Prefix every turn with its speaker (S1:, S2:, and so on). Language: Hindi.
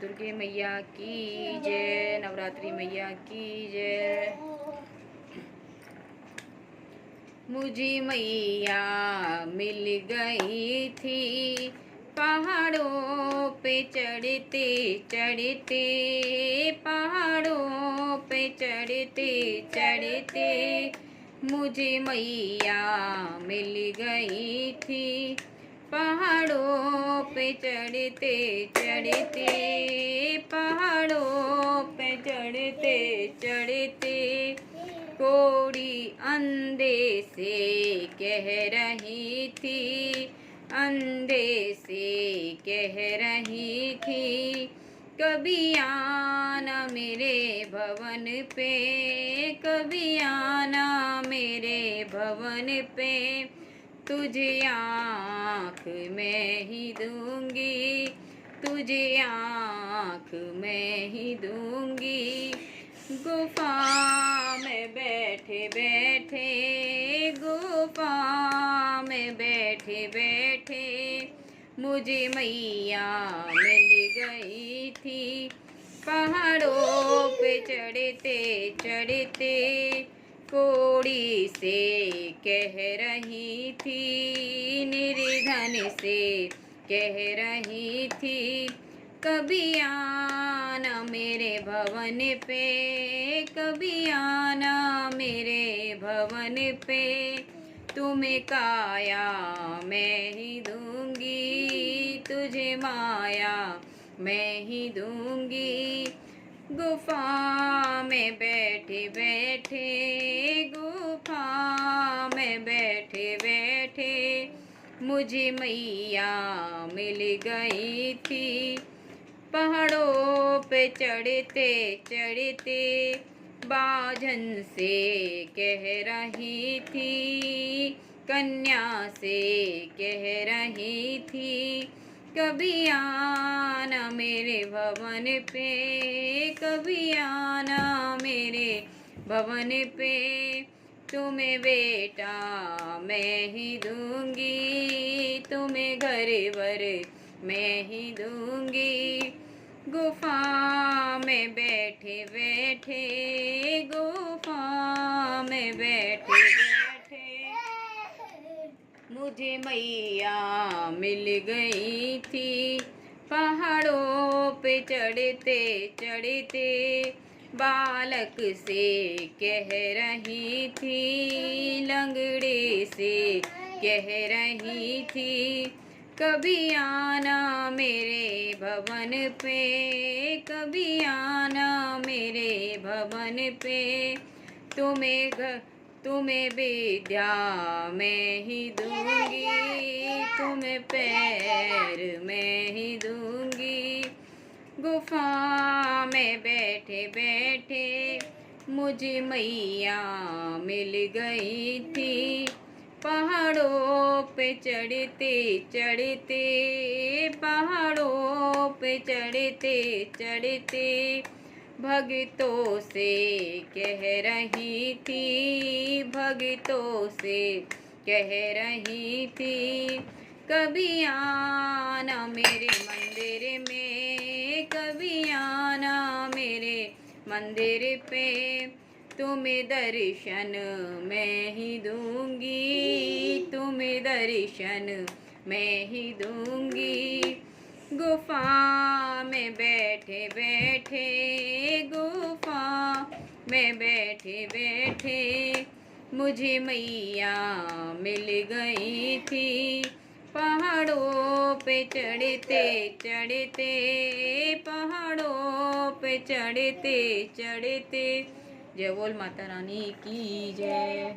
S1: दुर्गे मैया की जय, नवरात्रि मैया की जय। मुझे मैया मिल गई थी पहाड़ों पे चढ़ते चढ़ते, पहाड़ों पे चढ़ते चढ़ते मुझे मैया मिल गई थी पहाड़ों पे चढ़ते चढ़ते, पहाड़ों पे चढ़ते चढ़ते कोड़ी अंधे से कह रही थी, अंधे से कह रही थी कभी आना मेरे भवन पे, कभी आना मेरे भवन पे, तुझे आँख मैं ही दूंगी, तुझे आँख मैं ही दूंगी। गुफा में बैठे बैठे, गुफा में बैठे बैठे मुझे मैया मिल गई थी पहाड़ों पे चढ़ते चढ़ते, कोड़ी से कह रही थी, निर्धन से कह रही थी कभी आना मेरे भवन पे, कभी आना मेरे भवन पे, तुम्हें काया मैं ही दूंगी, तुझे माया मैं ही दूंगी। गुफा में बैठे बैठे, गुफा में बैठे बैठे मुझे मैया मिल गई थी पहाड़ों पे चढ़ते चढ़ते, बाझन से कह रही थी, कन्या से कह रही थी कभी आना मेरे भवन पे, कभी आना मेरे भवन पे, तुम्हें बेटा मैं ही दूंगी, तुम्हें घर वर मैं ही दूंगी। गुफा में बैठे बैठे, गुफा में बैठे बैठे मुझे मैया मिल गई थी पहाड़ों पे चढ़ते चढ़ते, बालक से कह रही थी, लंगड़े से कह रही थी कभी आना मेरे भवन पे, कभी आना मेरे भवन पे, तुम्हें विद्या मैं ही दूंगी, तुम्हें पैर मैं ही दूंगी। गुफा में बैठे बैठे मुझे मैया मिल गई थी पहाड़ों पे चढ़ते चढ़ते, पहाड़ों पे चढ़ते चढ़ते भक्तों से कह रही थी, भक्तों से कह रही थी कभी आना मेरे मंदिर में, कभी आना मेरे मंदिर पे, तुम्हें दर्शन मैं ही दूंगी, तुम्हें दर्शन मैं ही दूंगी। गुफा में बैठे बैठे, गुफा में बैठे बैठे मुझे मैया मिल गई थी पहाड़ों पे चढ़ते चढ़ते, पहाड़ों पे चढ़ते चढ़ते। जय बोल माता रानी की जय।